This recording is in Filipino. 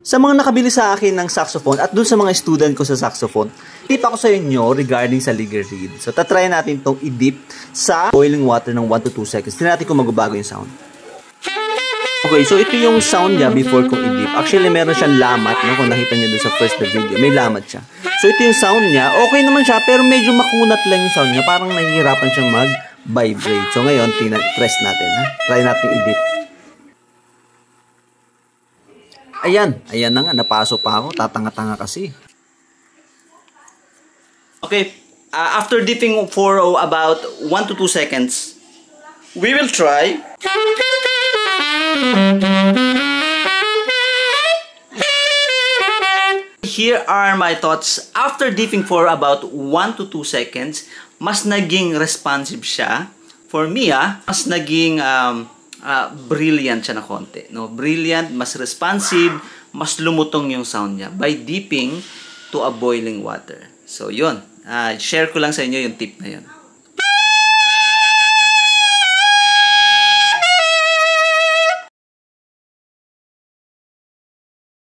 Sa mga nakabili sa akin ng saxophone at dun sa mga student ko sa saxophone, tip ako sa inyo regarding sa Liger Reed. So, tatry natin itong i-dip sa boiling water ng 1 to 2 seconds. Tingnan natin kung magbabago yung sound. Okay, so ito yung sound niya before kong i-dip. Actually, meron siyang lamat, no? Kung nakita niyo dun sa first na video, may lamat siya. So, ito yung sound niya. Okay naman siya, pero medyo makunat lang yung sound niya. Parang nahihirapan siyang mag-vibrate. So, ngayon, press natin, ha? Try natin i-dip. Ayan na nga, napasok pa ako. Tatanga-tanga kasi. Okay, after dipping for about 1 to 2 seconds, we will try. Here are my thoughts. After dipping for about 1 to 2 seconds, mas naging responsive siya. For me, mas naging brilliant siya na konti. No? Brilliant, mas responsive, mas lumutong yung sound niya by dipping to a boiling water. So, yun. Share ko lang sa inyo yung tip na yun.